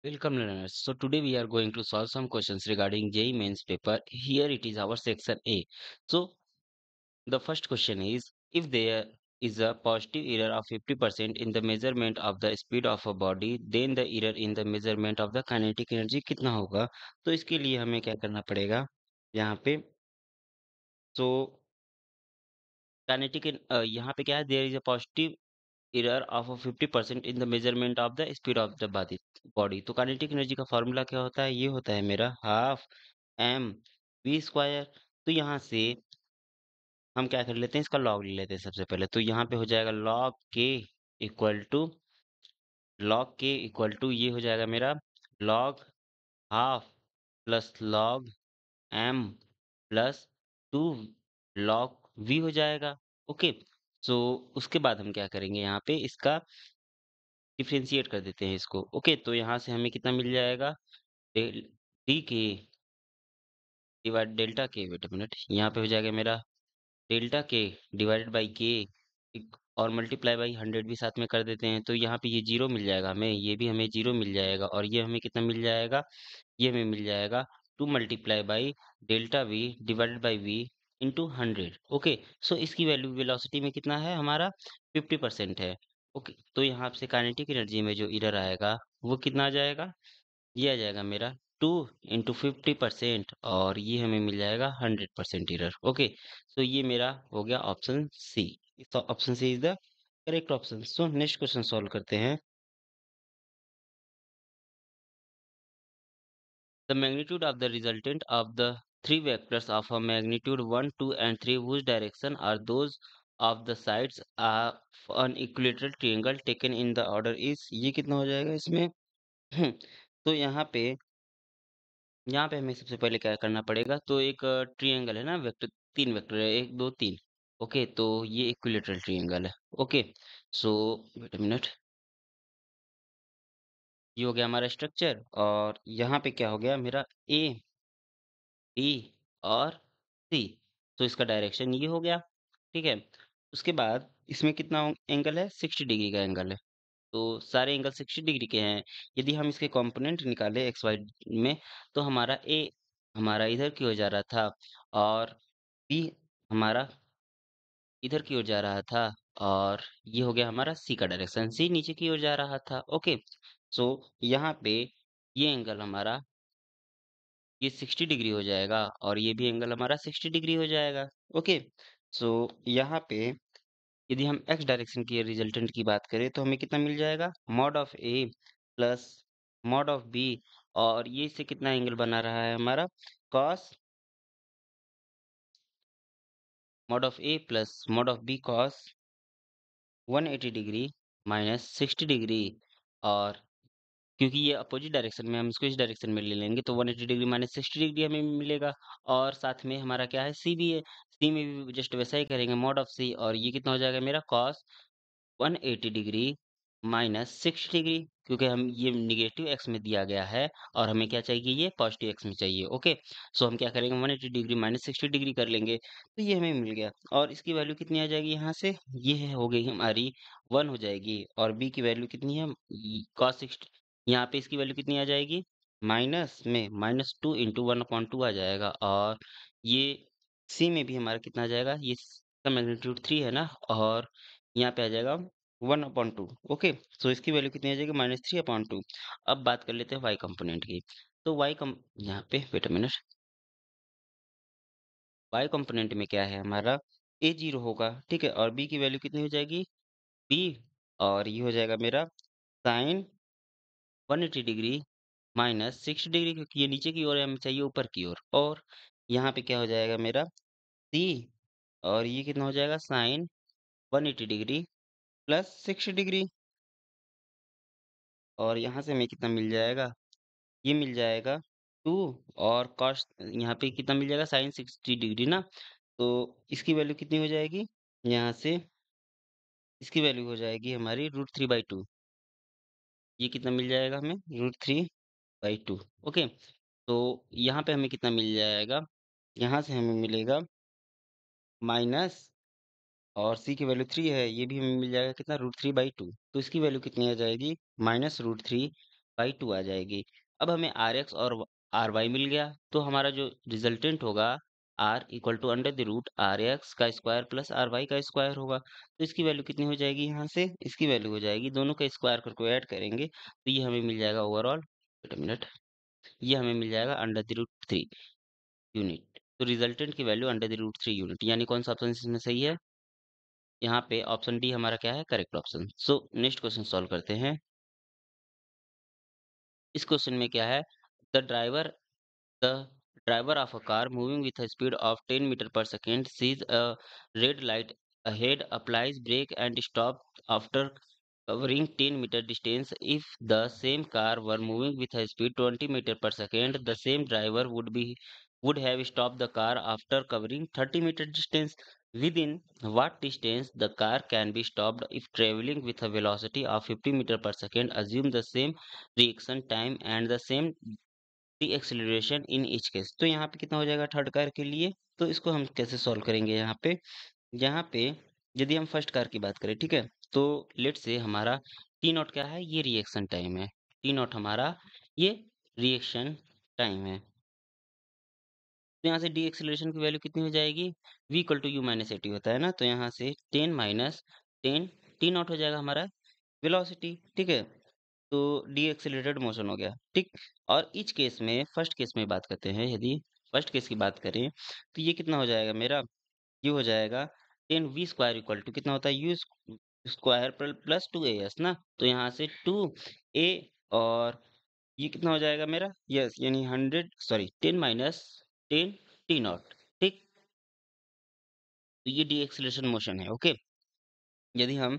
Welcome learners. So today we are going to solve some questions regarding JEE Mains paper. Here it is our section A. So the first question is, if there is a positive error of 50% in the measurement of the speed of a body, then the error in the measurement of the kinetic energy कितना होगा? तो इसके लिए हमें क्या करना पड़ेगा यहाँ पे? तो kinetic यहाँ पे क्या है? There is a positive error of a 50% in the measurement of the speed of the body. तो काइनेटिक एनर्जी का फॉर्मूला क्या होता है? ये होता है मेरा हाफ एम वी स्क्वायर। तो यहाँ से हम क्या कर लेते हैं, इसका लॉग ले लेते हैं सबसे पहले। तो यहाँ पे हो जाएगा लॉग के इक्वल टू ये हो जाएगा मेरा log half plus log M plus two log V हो जाएगा। ओके, सो उसके बाद हम क्या करेंगे, यहाँ पे इसका डिफरेंशिएट कर देते हैं इसको। ओके, तो यहाँ से हमें कितना मिल जाएगा, डेल डी के डिवाइड डेल्टा के, वेट अ मिनट, यहाँ पे हो जाएगा मेरा डेल्टा के डिवाइडेड बाई के और मल्टीप्लाई बाई 100 भी साथ में कर देते हैं। तो यहाँ पे ये जीरो मिल जाएगा हमें, ये भी हमें जीरो मिल जाएगा, और ये हमें कितना मिल जाएगा, ये हमें मिल जाएगा 2 multiply by delta V divided by V into 100। Okay, so इसकी वैल्यू वेलोसिटी में कितना है हमारा, 50% है। ओके, तो यहाँ से काइनेटिक एनर्जी में जो एरर आएगा वो कितना आ जाएगा, ये आ जाएगा मेरा 2 इंटू 50%, और ये हमें मिल जाएगा 100% एरर। ओके, सो ये मेरा हो गया ऑप्शन सी। तो option C is the correct option. So next question solve करते हैं। The magnitude of the resultant of the three vectors of a magnitude 1, 2 and 3 whose direction are those of the sides of an equilateral triangle taken in the order is, ये कितना हो जाएगा इसमें? तो यहाँ पे हमें सबसे पहले क्या करना पड़ेगा, तो एक ट्रायंगल है ना, वेक्टर, तीन वेक्टर है, 1 2 3। ओके, तो ये इक्विलेटरल ट्रायंगल है। Okay, so wait a minute, ये हो गया हमारा स्ट्रक्चर, और यहाँ पे क्या हो गया मेरा, ए बी और सी। तो इसका डायरेक्शन ये हो गया, ठीक है। उसके बाद इसमें कितना एंगल है, 60 डिग्री का एंगल है। तो सारे एंगल 60 डिग्री के हैं। यदि हम इसके कंपोनेंट निकालें एक्स वाई में, तो हमारा ए हमारा इधर की ओर जा रहा था, और बी हमारा इधर की ओर जा रहा था, और ये हो गया हमारा सी का डायरेक्शन, सी नीचे की ओर जा रहा था। ओके, सो यहाँ पे ये एंगल हमारा ये 60 डिग्री हो जाएगा, और ये भी एंगल हमारा 60 डिग्री हो जाएगा। ओके, सो यहाँ पे यदि हम एक्स डायरेक्शन की रिजल्टेंट की बात करें, तो हमें कितना मिल जाएगा, mod of A plus mod of B, और ये इससे कितना एंगल बना रहा है हमारा, cos mod of A plus mod of B cos 180 degree minus 60 degree. और क्योंकि ये अपोजिट डायरेक्शन में, हम इसको इस डायरेक्शन में ले लेंगे, तो 180 डिग्री माइनस 60 डिग्री हमें मिलेगा। और साथ में हमारा क्या है, सी भी है, सी में भी जस्ट वैसा ही करेंगे, मॉड ऑफ सी, और ये कितना हो जाएगा मेरा, कॉस 180 डिग्री माइनस 60 डिग्री, क्योंकि हम ये निगेटिव एक्स में दिया गया है, और हमें क्या चाहिए, ये पॉजिटिव एक्स में चाहिए। ओके, सो हम क्या करेंगे, 180 डिग्री माइनस 60 डिग्री कर लेंगे, तो ये हमें मिल गया। और इसकी वैल्यू कितनी आ जाएगी यहाँ से, ये हो गई हमारी 1 हो जाएगी, और बी की वैल्यू कितनी है, कॉस 60, यहाँ पे इसकी वैल्यू कितनी आ जाएगी, माइनस में माइनस 2 इंटू 1/2 आ जाएगा। और ये सी में भी हमारा कितना आ जाएगा, ये इसका मैग्नीट्यूड 3 है ना, और यहाँ पे आ जाएगा 1/2। ओके, सो इसकी वैल्यू कितनी आ जाएगी, -3/2। अब बात कर लेते हैं वाई कंपोनेंट की। तो यहाँ पे wait a minute, Y component में क्या है हमारा, ए जीरो होगा, ठीक है, और बी की वैल्यू कितनी हो जाएगी, बी, और ये हो जाएगा मेरा साइन 180 डिग्री माइनस 60 डिग्री, क्योंकि ये नीचे की ओर है, हमें चाहिए ऊपर की ओर। और यहाँ पे क्या हो जाएगा मेरा, सी, और ये कितना हो जाएगा, साइन 180 डिग्री प्लस 60 डिग्री, और यहाँ से हमें कितना मिल जाएगा, ये मिल जाएगा 2, और कॉस यहाँ पे कितना मिल जाएगा, साइन 60 डिग्री ना, तो इसकी वैल्यू कितनी हो जाएगी, यहाँ से इसकी वैल्यू हो जाएगी हमारी √3/2। ये कितना मिल जाएगा हमें, √3/2। ओके, तो यहाँ पे हमें कितना मिल जाएगा, यहाँ से हमें मिलेगा माइनस, और सी की वैल्यू 3 है, ये भी हमें मिल जाएगा कितना, √3/2। तो इसकी वैल्यू कितनी आ जाएगी, -√3 बाई 2 आ जाएगी। अब हमें Rx और Ry मिल गया, तो हमारा जो रिजल्टेंट होगा R equal to under the root Rx का स्क्वायर प्लस Ry का स्क्वायर होगा। तो इसकी वैल्यू कितनी हो जाएगी यहाँ से? इसकी वैल्यू हो जाएगी, दोनों का स्क्वायर करके ऐड करेंगे, तो ये हमें मिल जाएगा ओवरऑल, वेट अ मिनट, ये हमें मिल जाएगा अंडर द रूट 3 यूनिट। तो रिजल्टेंट की value under the root 3 unit, यानी कौन सा ऑप्शन इसमें सही है? यहाँ पे ऑप्शन डी हमारा क्या है? Correct option. So next question solve करते हैं। इस क्वेश्चन में क्या है? The driver The driver of a car moving with a speed of 10 meter per second sees a red light ahead, applies brake and stops after covering 10-meter distance. If the same car were moving with a speed 20 meter per second, the same driver would have stopped the car after covering 30-meter distance. Within what distance the car can be stopped if traveling with a velocity of 50 meter per second? Assume the same reaction time and the same the acceleration in each case. तो यहाँ पे कितना हो जाएगा third car के लिए? तो इसको हम कैसे सॉल्व करेंगे यहाँ पे यदि हम फर्स्ट कार की बात करें, ठीक है? तो लेट्स से हमारा टी नॉट क्या है? ये रिएक्शन टाइम है। टी नॉट हमारा ये रिएक्शन टाइम है। तो यहाँ से डी एक्सेलरेशन की वैल्यू कितनी हो जाएगी? v equal to U minus A T होता है ना, तो यहाँ से 10 माइनस 10 टी नॉट हो जाएगा हमारा वेलोसिटी, ठीक है? तो डी एक्सेलरेटेड मोशन हो गया, ठीक। और इच केस में फर्स्ट केस में बात करते हैं, यदि फर्स्ट केस की बात करें तो ये कितना हो जाएगा मेरा? ये हो जाएगा 10 वी स्क्वायर इक्वल टू कितना होता है? You square plus 2 A S ना, तो यहाँ से 2 ए और ये कितना हो जाएगा मेरा? यस, यानी 10 माइनस 10 टी नॉट, ठीक। तो ये डी एक्सेलरेशन मोशन है, ओके। यदि हम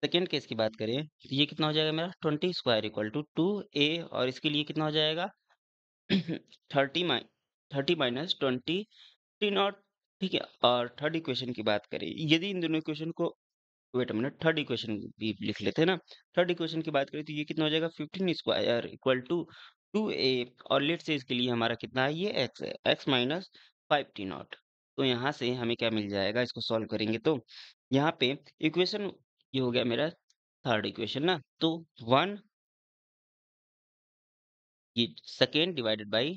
सेकेंड केस की बात करें तो ये कितना हो जाएगा मेरा? 20 स्क्वायर इक्वल टू 2 ए और इसके लिए कितना हो जाएगा? 30 माइनस 20 टी नॉट, ठीक है। और थर्ड इक्वेशन की बात करें, यदि इन दोनों इक्वेशन को, wait a minute, third equation भी लिख लेते हैं ना। थर्ड इक्वेशन की बात करें तो ये कितना हो जाएगा? 15 स्क्वायर इक्वल टू 2a और लेट से इसके लिए हमारा कितना है? ये x है, x माइनस 5 टी नॉट। तो यहाँ से हमें क्या मिल जाएगा? इसको सॉल्व करेंगे तो यहाँ पे इक्वेशन ये हो गया मेरा थर्ड इक्वेशन ना, तो 1 ये second divided by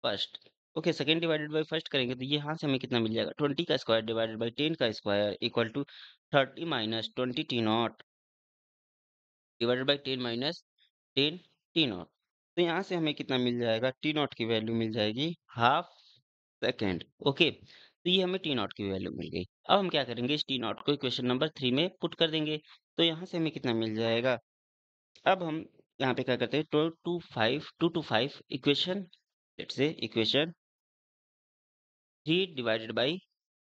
first. Okay, second divided by first करेंगे तो ये यहाँ से हमें कितना मिल जाएगा? 20 का स्क्वायर डिवाइडेड बाई 10 का square equal to 30 minus 20 T naught divided by 10 minus 10 T naught. तो यहाँ से हमें कितना मिल जाएगा? टी नॉट की वैल्यू मिल जाएगी हाफ सेकेंड, ओके। तो ये हमें टी नॉट की वैल्यू मिल गई। अब हम क्या करेंगे? इस टी नॉट को इक्वेशन नंबर 3 में पुट कर देंगे, तो यहाँ से हमें कितना मिल जाएगा? अब हम यहाँ पे क्या करते हैं? 2 to 5 equation, let's say equation 3 divided by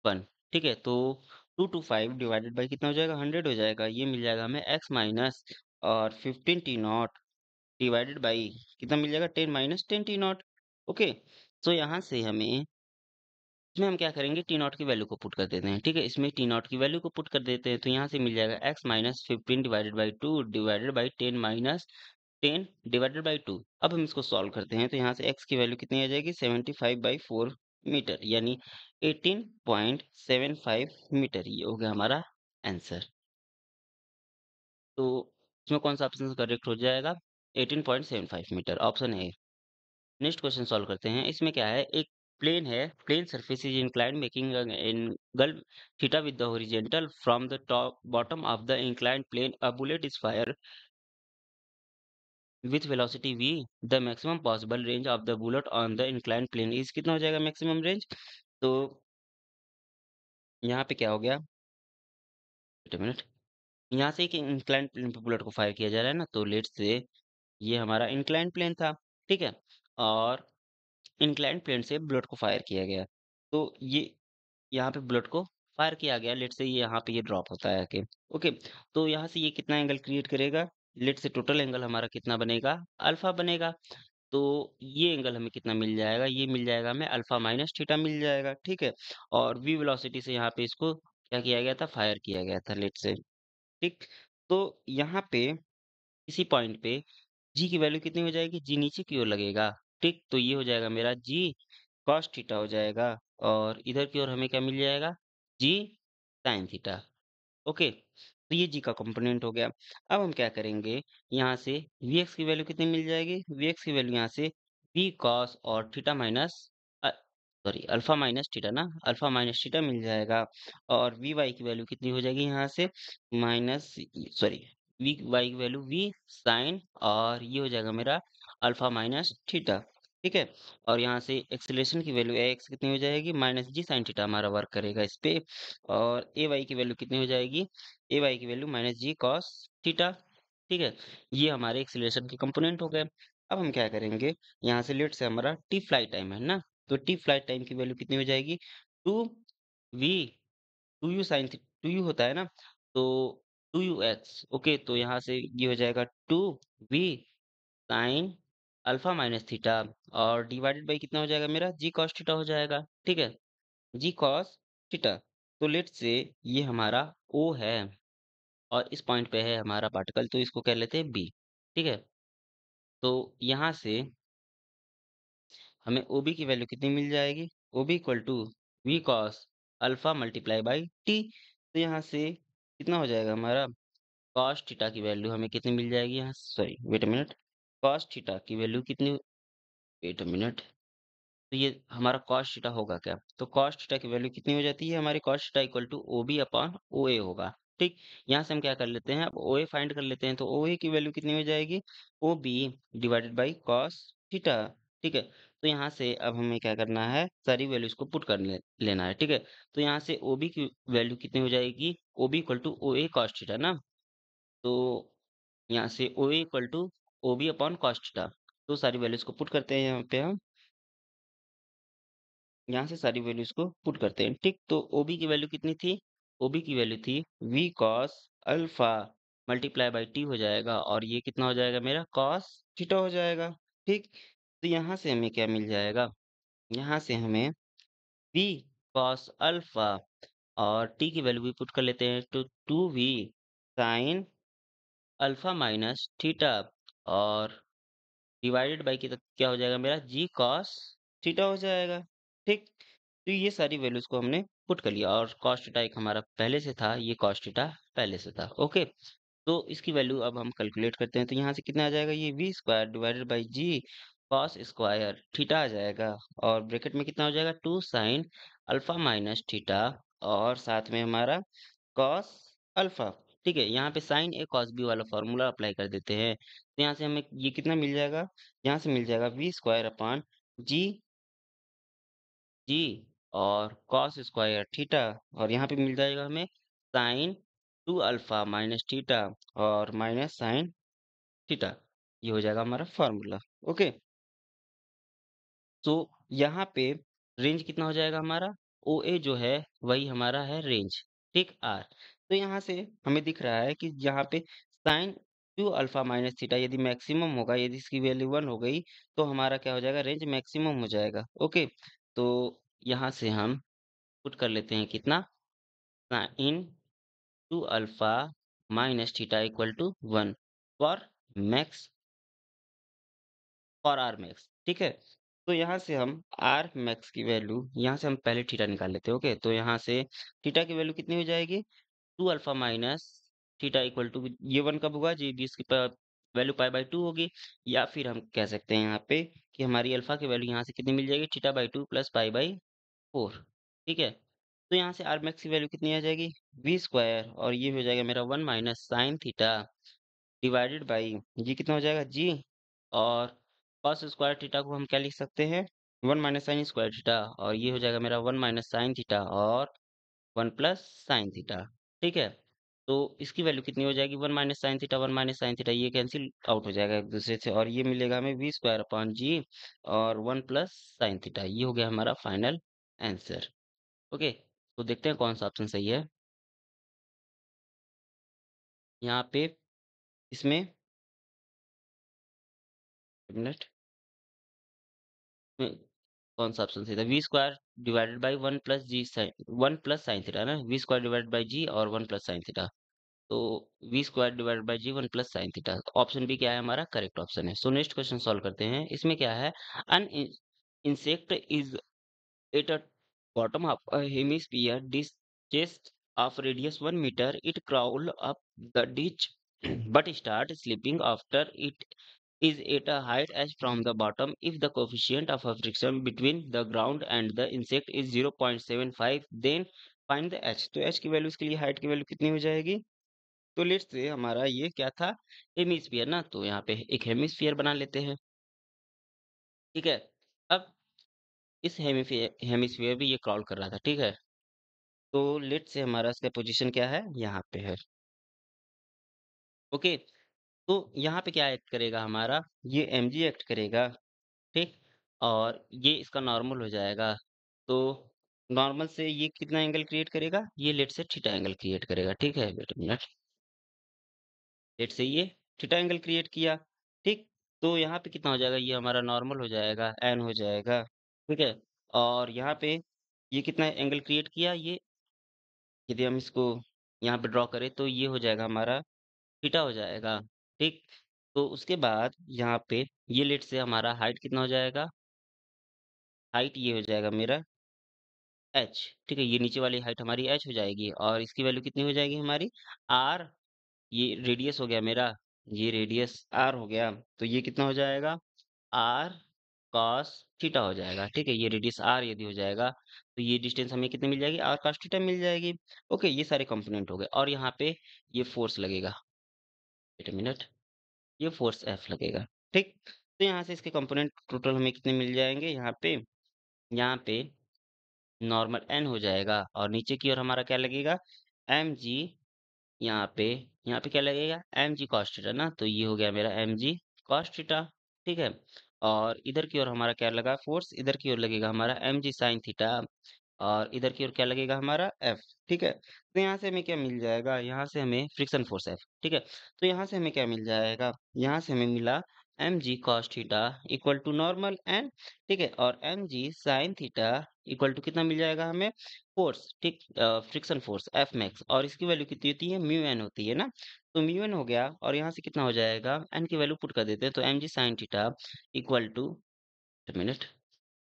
1, ठीक है? तो 2 to 5 डिवाइडेड बाई कितना हो जाएगा? 100 हो जाएगा। ये मिल जाएगा हमें x माइनस और 15 टी नॉट डिवाइडेड बाई कितना मिल जाएगा? 10 माइनस 10 टी नॉट, ओके। तो यहाँ से हमें, इसमें हम क्या करेंगे? टी नॉट की वैल्यू को पुट कर देते हैं, ठीक है? इसमें टी नॉट की वैल्यू को पुट कर देते हैं, तो यहाँ से मिल जाएगा x minus 15 divided by 2 divided by 10 minus 10 divided by 2। अब हम इसको सॉल्व करते हैं, तो यहाँ से x की वैल्यू कितनी आ जाएगी? 75/4 मीटर, यानी 18.75 मीटर। ये हो गया हमारा आंसर। तो इसमें कौन सा ऑप्शन करेक्ट हो जाएगा? 18.75 metre, option A. Next question solve करते हैं। इसमें क्या है? एक प्लेन है, plane surface is inclined making angle theta with the horizontal from the top bottom of the inclined plane. A bullet is fire with velocity v, the maximum possible range of the bullet on the inclined plane is कितना हो जाएगा maximum range? तो यहाँ पे क्या हो गया? Wait a minute, यहाँ से एक इंक्लाइंड प्लेन पे बुलेट को फायर किया जा रहा है ना, तो लेट्स से ये हमारा इंक्लाइंड प्लेन था, ठीक है? और इंक्लाइंड प्लेन से बुलेट को फायर किया गया, तो ये यहाँ पे बुलेट को फायर किया गया, लेट से ये यहाँ पे ये ड्रॉप होता है आके, ओके। तो यहाँ से ये कितना एंगल क्रिएट करेगा? लेट से टोटल एंगल हमारा कितना बनेगा? अल्फा बनेगा। तो ये एंगल हमें कितना मिल जाएगा? ये मिल जाएगा हमें अल्फा माइनस थीटा मिल जाएगा, ठीक है। और वी वेलोसिटी से यहाँ पे इसको क्या किया गया था? फायर किया गया था, लेट से, ठीक। तो यहाँ पे इसी पॉइंट पे जी की वैल्यू कितनी हो जाएगी? जी नीचे की ओर लगेगा, ठीक। तो ये हो जाएगा मेरा जी कॉस थीटा हो जाएगा, और इधर की ओर हमें क्या मिल जाएगा? जी साइन थीटा, ओके। तो ये जी का कंपोनेंट हो गया। अब हम क्या करेंगे, यहाँ से Vx की वैल्यू कितनी मिल जाएगी? Vx की वैल्यू यहाँ से V cos और theta minus sorry alpha minus theta ना, अल्फा माइनस थीटा मिल जाएगा। और Vy की वैल्यू कितनी हो जाएगी यहाँ से माइनस सॉरी Vy की वैल्यू V साइन और ये हो जाएगा मेरा अल्फा माइनस थीटा। ठीक है? और यहाँ से एक्सेलरेशन की वैल्यू Ax कितनी हो जाएगी? माइनस जी साइन थीटा हमारा वर्क करेगा इस पे। और Ay की वैल्यू कितनी हो जाएगी? Ay की वैल्यू माइनस जी कॉस थीटा। ठीक है? ये हमारे एक्सीलरेशन के कंपोनेंट हो गए। अब हम क्या करेंगे, यहाँ से लेट से हमारा टी फ्लाइट टाइम है ना, तो टी फ्लाइट टाइम की वैल्यू कितनी हो जाएगी? 2v 2u होता है ना, तो 2ux ओके, तो यहाँ से ये हो जाएगा 2v sign alpha minus theta और डिवाइडेड बाई कितना हो जाएगा मेरा जी कॉस थीटा हो जाएगा। ठीक है? जी कॉस थीटा। तो लेट से ये हमारा ओ है और इस पॉइंट पे है हमारा पार्टिकल, तो इसको कह लेते हैं बी। ठीक है? तो यहाँ से हमें ओबी की वैल्यू कितनी मिल जाएगी? ओबी equal to V cos alpha multiply by T. तो यहाँ से कितना हो जाएगा हमारा कॉस थीटा की वैल्यू हमें कितनी मिल जाएगी यहाँ, sorry wait a minute, cos theta की वैल्यू कितनी, वेट अ मिनट, तो ये हमारा कॉस थीटा होगा क्या? तो कॉस थीटा की वैल्यू कितनी हो जाती है हमारी? Cos theta equal to OB upon OA होगा। ठीक, यहाँ से हम क्या कर लेते हैं, अब ओए फाइंड कर लेते हैं। तो ओए की वैल्यू कितनी हो जाएगी? ओबी डिवाइडेड बाई कॉस थीटा। ठीक है? तो यहाँ से अब हमें क्या करना है, सारी वैल्यूज को पुट कर लेना है। ठीक है? तो यहाँ से ओबी की वैल्यू कितनी हो जाएगी? ओबी equal to O A cos theta ना, तो यहाँ से O A equal to OB upon cos theta. तो सारी वैल्यूज को पुट करते हैं यहाँ पे हम, यहाँ से सारी वैल्यूज को पुट करते हैं। ठीक, तो ओबी की वैल्यू कितनी थी? ओबी की वैल्यू थी V cos alpha multiply by T हो जाएगा और ये कितना हो जाएगा मेरा कॉस थीटा हो जाएगा। ठीक, तो यहाँ से हमें क्या मिल जाएगा? यहाँ से हमें वी कॉस अल्फा और टी की वैल्यू भी पुट कर लेते हैं, तो two V sine alpha minus theta और डिवाइडेड बाई क्या हो जाएगा मेरा जी कॉस थीटा हो जाएगा। ठीक, तो ये सारी वैल्यूज को हमने पुट कर लिया और कॉस थीटा एक हमारा पहले से था, ये कॉस थीटा पहले से था। ओके, तो इसकी वैल्यू अब हम कैलकुलेट करते हैं। तो यहाँ से कितना आ जाएगा, ये V square divided by G cos square theta आ जाएगा और ब्रैकेट में कितना हो जाएगा, two sine alpha minus theta और साथ में हमारा कॉस अल्फा। ठीक है, यहाँ पे साइन ए कॉस बी वाला फॉर्मूला अप्लाई कर देते हैं। तो यहाँ से हमें ये कितना मिल जाएगा, यहाँ से मिल जाएगा वी स्क्वायर अपॉन जी जी और कॉस स्क्वायर थीटा और यहाँ पे मिल जाएगा हमें sign two alpha minus theta और माइनस साइन थीटा। ये हो जाएगा हमारा फॉर्मूला। ओके, तो यहाँ पे रेंज कितना हो जाएगा हमारा, ओ ए जो है वही हमारा है रेंज। ठीक, आर। तो यहाँ से हमें दिख रहा है कि यहाँ पे sign two alpha minus theta यदि मैक्सिमम होगा, यदि इसकी वैल्यू 1 हो गई तो हमारा क्या हो जाएगा, रेंज मैक्सिमम हो जाएगा। ओके, तो यहाँ से हम पुट कर लेते हैं कितना, sine two alpha minus theta equal to 1 for max, for R max. ठीक है, तो यहाँ से हम आर मैक्स की वैल्यू, यहाँ से हम पहले थीटा निकाल लेते हैं। ओके, तो यहाँ से थीटा की वैल्यू कितनी हो जाएगी, two alpha minus theta equal to ये 1 कब होगा, जी इसकी वैल्यू पाई बाई 2 होगी। या फिर हम कह सकते हैं यहाँ पे कि हमारी अल्फा की वैल्यू यहाँ से कितनी मिल जाएगी, theta by 2 plus pi by 4। ठीक है, तो यहाँ से आर मैक्स की वैल्यू कितनी आ जाएगी, वी स्क्वायर और ये हो जाएगा मेरा 1 minus sine theta divided by G कितना हो जाएगा, जी और कॉस स्क्वायर थीटा को हम क्या लिख सकते हैं, 1 माइनस साइन स्क्वायर थीटा और ये हो जाएगा मेरा 1 माइनस साइन थीटा और 1 प्लस साइन थीटा। ठीक है, तो इसकी वैल्यू कितनी हो जाएगी, 1 minus sine theta 1 minus sine theta ये कैंसिल आउट हो जाएगा एक दूसरे से और ये मिलेगा हमें वी स्क्वायर अपॉन जी और 1 प्लस साइन थीटा। ये हो गया हमारा फाइनल आंसर। ओके, तो देखते हैं कौन सा ऑप्शन सही है। यहाँ पे इसमें मिनट में कौन सा ऑप्शन सही था, V square divided by 1 plus G sine 1 plus sine theta ना, V square divided by G और 1 प्लस साइन थीटा, तो V square divided by G 1 plus sine theta. Option B क्या है हमारा करेक्ट ऑप्शन है। सो next question solve करते हैं। इसमें क्या है, an insect is at a bottom of a hemisphere डिस्चेस्ट of radius 1 meter, it crawl up the ditch but start slipping after it is at a height as from the bottom. If the coefficient of friction between the ground and the insect is 0.75, then find the h। तो h की value इसके लिए height की value कितनी हो जाएगी? तो let's say हमारा ये क्या था? हेमिस्फीयर ना, तो यहाँ पे एक हेमिस्फीयर बना लेते हैं। ठीक है, अब इस हेमिस्फीयर भी ये क्रॉल कर रहा था। ठीक है, तो लेट्स से हमारा इसका पोजीशन क्या है? यहाँ पे है। ओके, तो यहाँ पे क्या एक्ट करेगा हमारा? ये mg एक्ट करेगा। ठीक, और ये इसका नॉर्मल हो जाएगा। तो नॉर्मल से ये कितना एंगल क्रिएट करेगा? ये लेट से थीटा एंगल क्रिएट करेगा। ठीक है, वेट अ मिनट। लेट से ये थीटा एंगल क्रिएट किया। ठीक, तो यहाँ पे कितना हो जाएगा? ये हमारा नॉर्मल हो जाएगा, एन हो जाएगा। ठीक है, और यहाँ पे ये कितना एंगल क्रिएट किया? ये यदि हम इसको यहाँ पे ड्रॉ करें तो ये हो जाएगा हमारा थीटा हो जाएगा। ठीक, तो उसके बाद यहाँ पे ये लेट से हमारा हाइट कितना हो जाएगा? हाइट ये हो जाएगा मेरा एच। ठीक है, ये नीचे वाली हाइट हमारी एच हो जाएगी और इसकी वैल्यू कितनी हो जाएगी हमारी? आर। ये रेडियस हो गया मेरा, ये रेडियस आर हो गया, तो ये कितना हो जाएगा? आर कॉस थीटा हो जाएगा। ठीक है, ये रेडियस आर यदि हो जाएगा तो ये डिस्टेंस हमें कितनी मिल जाएगी? आर कॉस थीटा मिल जाएगी। ओके, ये सारे कंपोनेंट हो गए और यहाँ पे ये फोर्स लगेगा। वेट अ मिनट, ये फोर्स एफ लगेगा। ठीक, तो यहाँ से इसके कंपोनेंट टोटल हमें कितने मिल जाएंगे? यहाँ पे नॉर्मल एन हो जाएगा और नीचे की ओर हमारा क्या लगेगा? M G. यहाँ पे यहाँ पे क्या लगेगा? एम जी कॉस थीटा ना, तो ये हो गया मेरा एम जी कॉस थीटा। ठीक है, और इधर की ओर हमारा क्या लगा? फोर्स इधर की ओर लगेगा हमारा एम जी साइन थीटा और इधर की ओर क्या लगेगा? हमारा एफ। ठीक है, तो यहाँ से हमें क्या मिल जाएगा? यहाँ से हमें फ्रिक्शन फोर्स एफ। ठीक है, तो यहाँ से हमें क्या मिल जाएगा? यहाँ से हमें मिला M G cos theta equal to normal N. ठीक है, और M G sine theta equal to कितना मिल जाएगा हमें? फोर्स। ठीक, फ्रिक्शन फोर्स एफ मैक्स, और इसकी वैल्यू कितनी होती है? म्यू एन होती है ना, तो म्यू एन हो गया और यहाँ से कितना हो जाएगा? एन की वैल्यू पुट कर देते हैं, तो M G sine theta equal to minute,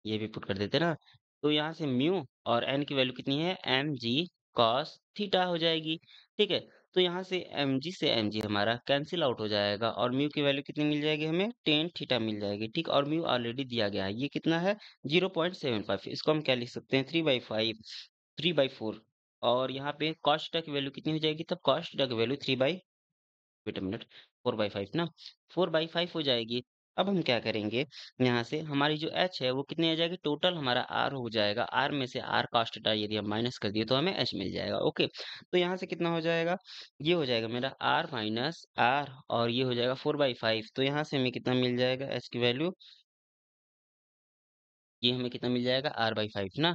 ये भी पुट कर देते ना, तो यहाँ से म्यू और एन की वैल्यू कितनी है? एम जी कॉस थीटा हो जाएगी। ठीक है, तो यहाँ से एम जी से एम जी हमारा कैंसिल आउट हो जाएगा और म्यू की वैल्यू कितनी मिल जाएगी हमें? टेन थीटा मिल जाएगी। ठीक, और म्यू ऑलरेडी दिया गया है, ये कितना है? 0.75। इसको हम क्या लिख सकते हैं? 3/5, 3/4। और यहाँ पे कॉस थीटा की वैल्यू कितनी हो जाएगी? तब कॉस थीटा की वैल्यू 3 वेट अ मिनट, 4/5 ना, 4/5 हो जाएगी। अब हम क्या करेंगे? यहाँ से हमारी जो h है वो कितनी आ जाएगी? टोटल हमारा r हो जाएगा। r में से r cos थीटा यदि हम माइनस कर दिए तो हमें h मिल जाएगा। ओके, तो यहाँ से कितना हो जाएगा? ये हो जाएगा मेरा r माइनस r और ये हो जाएगा 4/5। तो यहाँ से हमें कितना मिल जाएगा h की वैल्यू? ये हमें कितना मिल जाएगा? r/5 ना,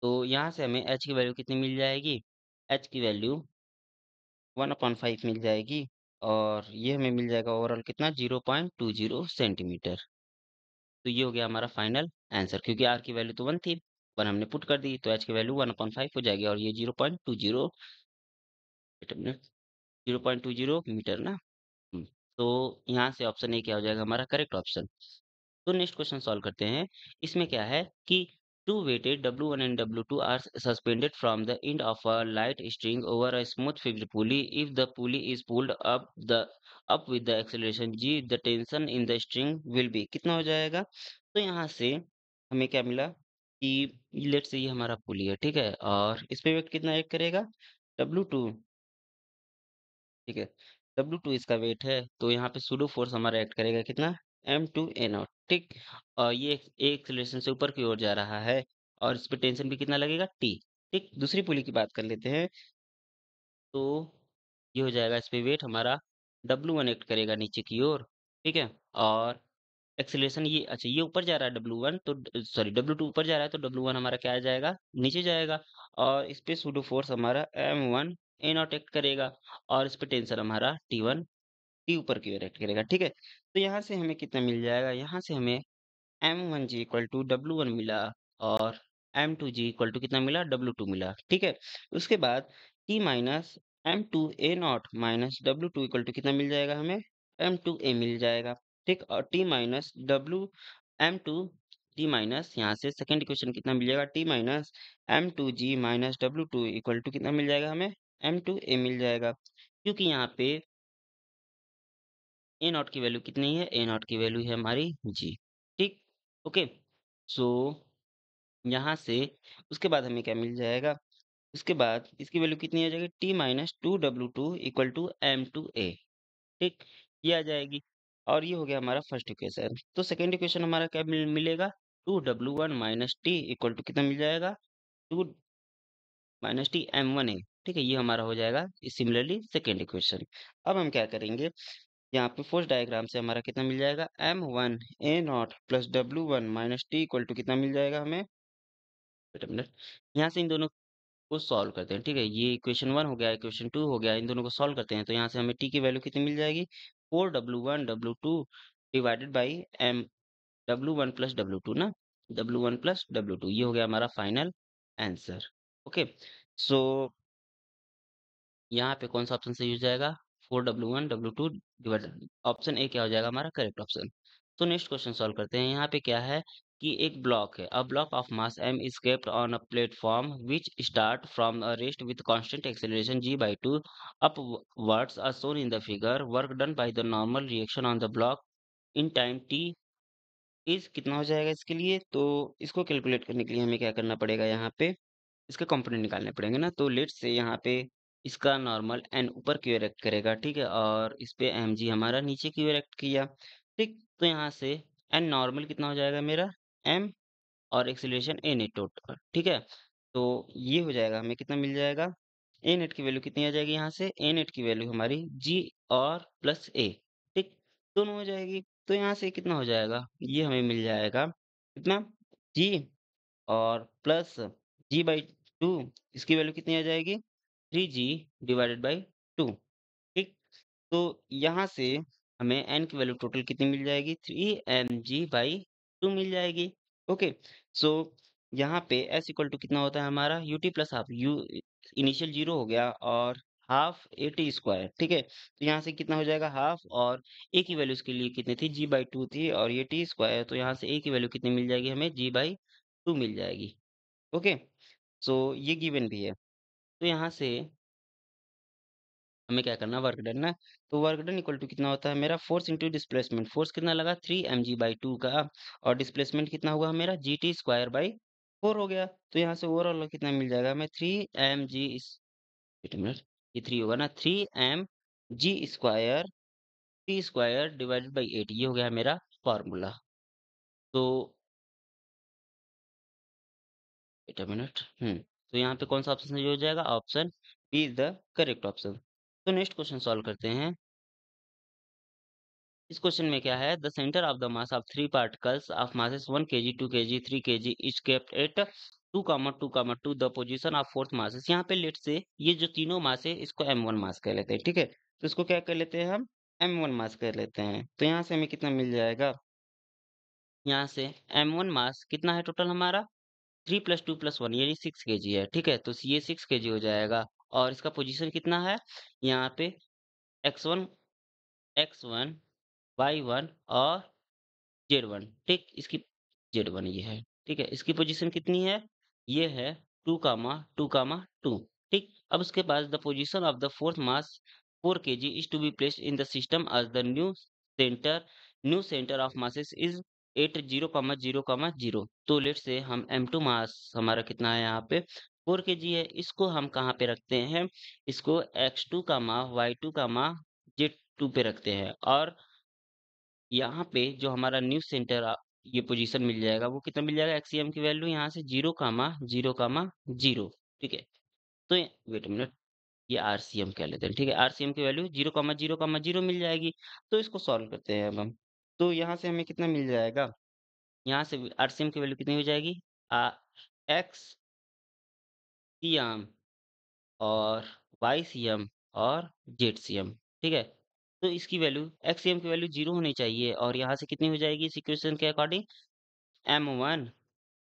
तो यहाँ से हमें h की वैल्यू कितनी मिल जाएगी? h की वैल्यू 1/5 मिल जाएगी और ये हमें मिल जाएगा ओवरऑल कितना? 0.20 सेंटीमीटर। तो ये हो गया हमारा फाइनल आंसर, क्योंकि आर की वैल्यू तो 1 थी, 1 हमने पुट कर दी, तो एच की वैल्यू 1/5 हो जाएगी और ये 0.20 0.20 मीटर ना। हम्म, तो यहाँ से ऑप्शन ए क्या हो जाएगा हमारा? Correct option. तो नेक्स्ट क्वेश्चन सॉल्व करते हैं। इसमें क्या है कि two weighted W1 and W2 are suspended from the end of a light string over a smooth fixed pulley. If the pulley is pulled up with the acceleration g, the tension in the string will be कितना हो जाएगा? तो यहाँ से हमें क्या मिला कि लेट से ये हमारा पुली है। ठीक है, और इस पे वेट कितना एक्ट करेगा? W2। ठीक है, W2 इसका वेट है, तो यहाँ पे सूडो फोर्स हमारा एक्ट करेगा कितना? M2A0। ठीक, और ये एक एक्सेलरेशन से ऊपर की ओर जा रहा है और इस पे टेंशन भी कितना लगेगा? T। ठीक, दूसरी पुली की बात कर लेते हैं, तो ये हो जाएगा, इस पे वेट हमारा W1 एक्ट करेगा नीचे की ओर। ठीक है, और एक्सेलरेशन ये, अच्छा ये ऊपर जा रहा है W1, तो सॉरी W2 ऊपर जा रहा है तो W1 हमारा क्या आ जाएगा? नीचे जाएगा, और इस पे सूडो फोर्स हमारा M1A0 एक्ट करेगा और इस पे टेंशन हमारा T1, टी ऊपर की ओर एक्ट करेगा। ठीक है, तो यहाँ से हमें कितना मिल जाएगा? यहाँ से हमें M1G इक्वल टू W1 मिला और M2G इक्वल टू कितना मिला? W2 मिला। ठीक है, उसके बाद T minus M2A0 minus W2 equal to कितना मिल जाएगा हमें? M2A मिल जाएगा। ठीक, और T minus W M2 T minus यहाँ से सेकंड इक्वेशन कितना मिल जाएगा, T minus m2g minus w2 equal to कितना मिल जाएगा हमें, m2a मिल जाएगा। क्योंकि यहाँ पे ए नॉट की वैल्यू कितनी है, ए नॉट की वैल्यू है हमारी जी। ठीक, ओके। सो यहाँ से उसके बाद हमें क्या मिल जाएगा, उसके बाद इसकी वैल्यू कितनी आ जाएगी, T minus two W two equal to M two A. ठीक, ये आ जाएगी। और ये हो गया हमारा फर्स्ट इक्वेशन। तो सेकंड इक्वेशन हमारा क्या मिलेगा, two W one minus T equal to कितना मिल जाएगा, two minus T M one A. ठीक है, ये हमारा हो जाएगा सिमिलरली सेकेंड इक्वेशन। अब हम क्या करेंगे, यहाँ पे फोर्स डायग्राम से हमारा कितना मिल जाएगा, M one A nought plus W one minus T equal to कितना मिल जाएगा हमें, वेट अ मिनट, यहाँ से इन दोनों को सॉल्व करते हैं। ठीक है, ये इक्वेशन वन हो गया, इक्वेशन टू हो गया, इन दोनों को सॉल्व करते हैं तो यहाँ से हमें टी की वैल्यू कितनी मिल जाएगी, four W one W two divided by M W one plus W two ना, W one plus W two, ये हो गया हमारा फाइनल आंसर। ओके, सो यहाँ पे कौन सा ऑप्शन सही हो जाएगा, four W one W two divided, option A क्या हो जाएगा हमारा करेक्ट ऑप्शन। तो नेक्स्ट क्वेश्चन सॉल्व करते हैं। यहाँ पे क्या है कि एक ब्लॉक है, a block of mass m is kept on a platform which start from a rest with constant acceleration g by 2 upwards as shown in the figure. Work done by the normal reaction on the block in time t is कितना हो जाएगा इसके लिए, तो इसको calculate करने के लिए हमें क्या करना पड़ेगा, यहाँ पे इसके कंपोनेंट निकालने पड़ेंगे ना। तो लेट्स से यहाँ पे इसका नॉर्मल एन ऊपर की ओर एक्ट करेगा, ठीक है, और इस पे एम जी हमारा नीचे की ओर एक्ट किया। ठीक, तो यहाँ से एन नॉर्मल कितना हो जाएगा मेरा, एम, और एक्सीलरेशन ए नेट टोटल। ठीक है, तो ये हो जाएगा, हमें कितना मिल जाएगा, ए नेट की वैल्यू कितनी आ जाएगी, यहाँ से ए नेट की वैल्यू हमारी जी और प्लस ए। ठीक, दोनों हो जाएगी। तो यहाँ से कितना हो जाएगा, ये हमें मिल जाएगा कितना, जी और प्लस जी बाई टू, इसकी वैल्यू कितनी आ जाएगी, three G divided by two. ठीक, तो यहाँ से हमें एन की वैल्यू टोटल कितनी मिल जाएगी, three M G by two मिल जाएगी। ओके, सो यहाँ पे एस इक्वल टू कितना होता है हमारा, U T plus half you, initial zero हो गया, और हाफ ए टी स्क्वायर। ठीक है, तो यहाँ से कितना हो जाएगा हाफ, और ए की वैल्यू इसके लिए कितनी थी, जी बाई टू थी, और ये टी स्क्वायर, तो यहाँ से ए की वैल्यू कितनी मिल जाएगी हमें, जी बाई टू मिल जाएगी। ओके, सो ये गिवन भी है। तो यहाँ से हमें क्या करना, वर्क डन ना। तो वर्क डन इक्वल टू कितना होता है मेरा, फोर्स इंटू डिस्प्लेसमेंट, फोर्स कितना लगा, three M G by two का, और डिस्प्लेसमेंट कितना हुआ मेरा, G T square by four हो गया। तो यहाँ से ओवरऑल कितना मिल जाएगा हमें, three M G, wait a minute, ये थ्री होगा ना, three M G square T square divided by eight, ये हो गया मेरा फॉर्मूला। तो वेट अ मिनट, तो यहाँ पे कौन सा ऑप्शन सही हो जाएगा, option B is the correct option. तो नेक्स्ट क्वेश्चन सॉल्व करते हैं। इस क्वेश्चन में क्या है, the centre of the mass of three particles of masses 1 K G 2 K G 3 K G is kept at 2 2 the position of fourth masses. यहाँ पे late से ये जो तीनों मास है इसको m1 मास कर लेते हैं। ठीक है, तो इसको क्या कर लेते हैं हम, m1 मास कर लेते हैं। तो यहाँ से हमें कितना मिल जाएगा, यहाँ से m1 मास कितना है टोटल हमारा, three plus two plus one, यानी सिक्स केजी है। ठीक है, तो ये सिक्स केजी हो जाएगा, और इसका पोजीशन कितना है, यहाँ पे x1 x1 y1 और Z1। ठीक, इसकी Z1 ये है। ठीक है, इसकी पोजीशन कितनी है, ये है two comma two comma two. ठीक, अब उसके बाद the position of the fourth mass 4 kg is to be placed in the system as the new centre of masses is at zero comma zero comma zero. तो let say हम M2 मास हमारा कितना है यहाँ पे 4 kg है, इसको हम कहाँ पे रखते हैं, इसको x2 कामा y2 कामा Z2 पे रखते हैं, और यहाँ पे जो हमारा न्यू सेंटर ये पोजीशन मिल जाएगा, वो कितना मिल जाएगा, एक्सीएम की वैल्यू यहाँ से जीरो कामा जीरो। ठीक है, तो वेट मिनट, ये आरसीएम कह लेते हैं। ठीक है, आरसीएम की वैल्यू जीरो कामा जीरो मिल जाएगी। तो इसको सॉल्व करते हैं अब हम। तो यहाँ से हमें कितना मिल जाएगा, यहाँ से आरसीएम की वैल्यू कितनी हो जाएगी, एक्स सीएम और वाई सीएम और जेड सीएम। ठीक है, तो इसकी वैल्यू एक्सीएम की वैल्यू जीरो होनी चाहिए, और यहाँ से कितनी हो जाएगी इस इक्वेशन के according, m1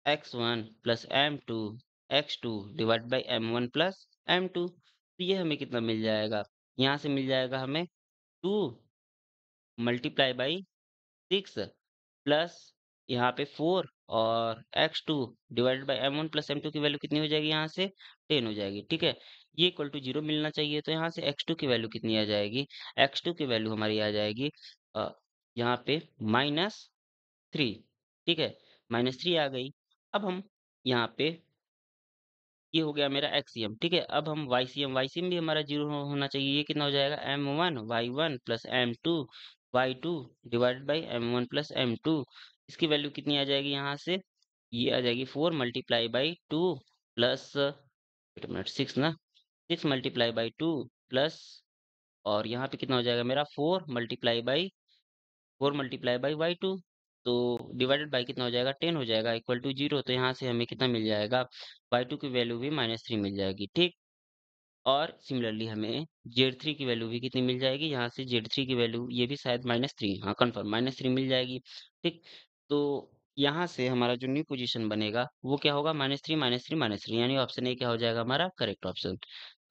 x1 plus m2 x2 divide by m1 plus m2। तो ये हमें कितना मिल जाएगा, यहाँ से मिल जाएगा हमें to multiply by six plus यहाँ पे फोर और x2 divided by m1 plus m2 की वैल्यू कितनी हो जाएगी यहाँ से 10 हो जाएगी, ठीक है। ये इक्वल टू 0 मिलना चाहिए तो यहाँ से x2 की वैल्यू कितनी आ जाएगी, x2 की वैल्यू हमारी आ जाएगी अ, यहाँ पे -3, ठीक है, -3 आ गई। अब हम यहाँ पे ये हो गया मेरा एक्सीएम, ठीक है। अब हम वाईसीएम भी हमारा 0 होना चाहिए। ये कितना हो जाएगा m1 y1 plus m2 y2 divided by m1 plus m2। इसकी वैल्यू कितनी आ जाएगी यहाँ से? ये आ जाएगी 4 multiply by 2 plus wait a minute 6 ना, 6 मल्टीप्लाई बाई 2 प्लस और यहाँ पे कितना हो जाएगा मेरा 4 मल्टीप्लाई बाई वाई टू, तो डिवाइडेड बाई कितना हो जाएगा 10 हो जाएगा इक्वल टू 0। तो यहाँ से हमें कितना मिल जाएगा, y2 की वैल्यू भी -3 मिल जाएगी, ठीक। और सिमिलरली हमें Z3 की वैल्यू भी कितनी मिल जाएगी, यहाँ से Z3 की वैल्यू ये भी शायद -3, हाँ कन्फर्म -3 मिल जाएगी, ठीक। तो यहाँ से हमारा जो न्यू पोजीशन बनेगा वो क्या होगा, -3 -3 -3, यानी ऑप्शन ए क्या हो जाएगा हमारा करेक्ट ऑप्शन।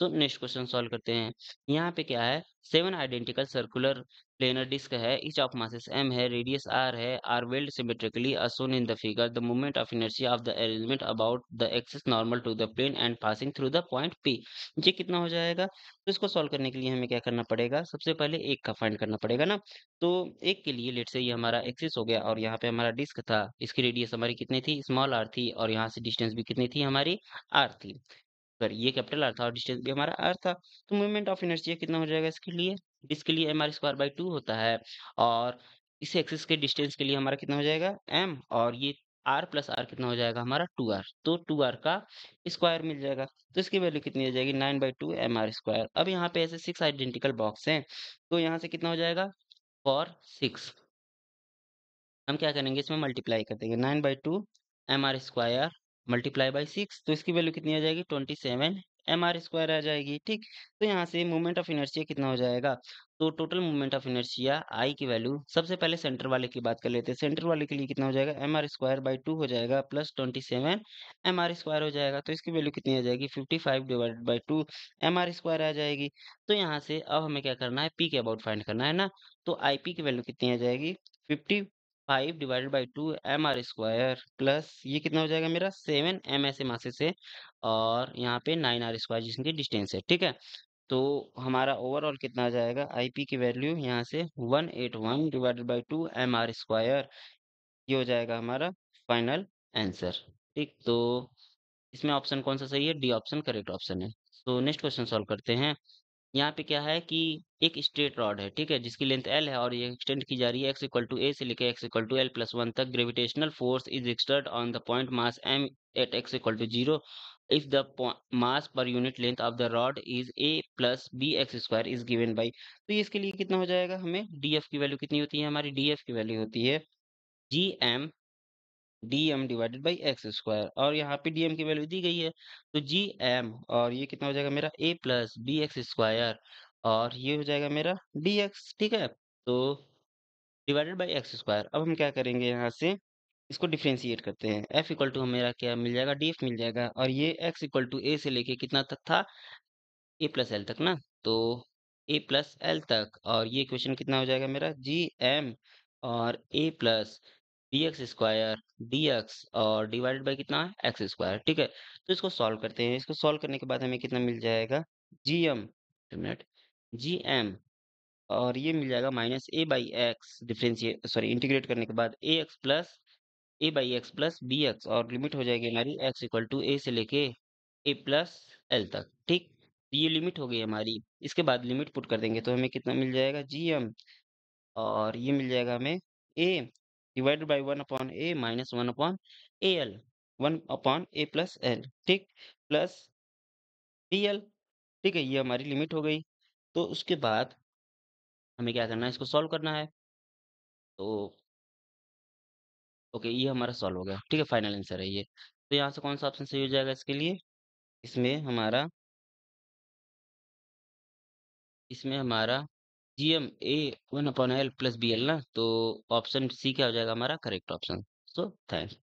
तो नेक्स्ट क्वेश्चन सॉल्व करते हैं। यहाँ पे क्या है, 7 आइडेंटिकल सर्कुलर प्लेनर डिस्क है, ईच ऑफ मासेस m है, रेडियस r है, are welded symmetrically as shown in the figure, the moment of inertia of the arrangement about the axis normal to the plane and passing through the point P। ये कितना हो जाएगा? तो इसको solve करने के लिए हमें क्या करना पड़ेगा? सबसे पहले एक का फाइंड करना पड़ेगा ना। तो एक के लिए लेट्स से ये हमारा एक्सिस हो गया और यहाँ पे हमारा डिस्क था। इसकी रेडियस हमारी कितनी थी? स्मॉल r थी और यहाँ से डिस्टेंस भी कितनी थी हमारी? r थी। अगर ये कैपिटल R था और डिस्टेंस भी हमारा r था, तो मोमेंट ऑफ इनर्शिया कितना हो जाएगा इसके लिए? इसके लिए mr² होता है और इस एक्सिस के डिस्टेंस के लिए हमारा कितना हो जाएगा? m और ये r प्लस r कितना हो जाएगा हमारा 2r, तो 2r का स्क्वायर मिल जाएगा। तो इसकी वैल्यू कितनी हो जाएगी 9/2 mr²। अब यहाँ पे ऐसे 6 आइडेंटिकल बॉक्स हैं, तो यहाँ से कितना हो जाएगा फॉर 6, हम क्या करेंगे इसमें मल्टीप्लाई कर देंगे 9/2 mr² मल्टीप्लाई बाई 6, तो इसकी वैल्यू कितनी आ जाएगी 27 mr² आ जाएगी, ठीक। तो यहाँ से मोमेंट ऑफ इनर्शिया कितना हो जाएगा, तो total moment of inertia I की वैल्यू सबसे पहले सेंटर वाले की बात कर लेते हैं। सेंटर वाले के लिए कितना हो जाएगा mr²/2 हो जाएगा प्लस 27 mr² हो जाएगा, तो इसकी वैल्यू कितनी आ जाएगी 55 डिवाइडेड बाई 2 mr² आ जाएगी। तो यहाँ से अब हमें क्या करना है, पी के अबाउट फाइंड करना है ना। तो आई पी की वैल्यू कितनी आ जाएगी 5 डिवाइडेड बाई 2 mr² प्लस ये कितना हो जाएगा मेरा 7 m ऐसे मासेस है और यहाँ पे 9r² जिसकी डिस्टेंस है, ठीक है। तो हमारा ओवरऑल कितना आ जाएगा आईपी की वैल्यू यहाँ से 181 डिवाइडेड बाई 2 mr², ये हो जाएगा हमारा फाइनल आंसर, ठीक। तो इसमें ऑप्शन कौन सा सही है, डी ऑप्शन करेक्ट ऑप्शन है। तो नेक्स्ट क्वेश्चन सॉल्व करते हैं। यहाँ पे क्या है कि एक स्ट्रेट रॉड है, ठीक है, जिसकी लेंथ एल है और ये एक्सटेंड की जा रही है x=a से लेकर x=l+1 तक। Gravitational force is exerted on the point mass m at x=0 if the mass per unit length of the rod is a plus bx² is given by. तो ये इसके लिए कितना हो जाएगा, हमें df की वैल्यू कितनी होती है, हमारी df की वैल्यू होती है gm dm divided by x² और यहाँ पे dm की वैल्यू दी गई है, तो gm और ये कितना हो जाएगा मेरा a प्लस bx² और ये हो जाएगा मेरा dx, ठीक है। तो डिवाइडेड बाई x²। अब हम क्या करेंगे यहाँ से इसको डिफरेंशिएट करते हैं। f इक्वल टू मेरा क्या मिल जाएगा, df मिल जाएगा और ये x इक्वल टू a से लेके कितना तक था, a प्लस एल तक ना, तो a प्लस एल तक और ये इक्वेशन कितना हो जाएगा मेरा gm और a प्लस bx² dx और डिवाइडेड बाय कितना है x², ठीक है। तो इसको सॉल्व करते हैं। इसको सॉल्व करने के बाद हमें कितना मिल जाएगा gm मिनट gm और ये मिल जाएगा minus a by X differentiate sorry integrate करने के बाद a by X plus B X और लिमिट हो जाएगी हमारी x इक्वल टू a से लेके a प्लस एल तक, ठीक। ये लिमिट हो गई हमारी। इसके बाद लिमिट पुट कर देंगे तो हमें कितना मिल जाएगा gm और ये मिल जाएगा हमें a divided by 1/a minus 1/al 1/a plus L, ठीक, प्लस dl, ठीक है। ये हमारी लिमिट हो गई। तो उसके बाद हमें क्या करना है, इसको सॉल्व करना है। तो ओके, ये हमारा सॉल्व हो गया, ठीक है, फाइनल आंसर है ये। तो यहाँ से कौन सा ऑप्शन सही हो जाएगा इसके लिए, इसमें हमारा इसमें हमारा gm a 1/l plus bl ना, तो ऑप्शन सी क्या हो जाएगा हमारा करेक्ट ऑप्शन। So thanks.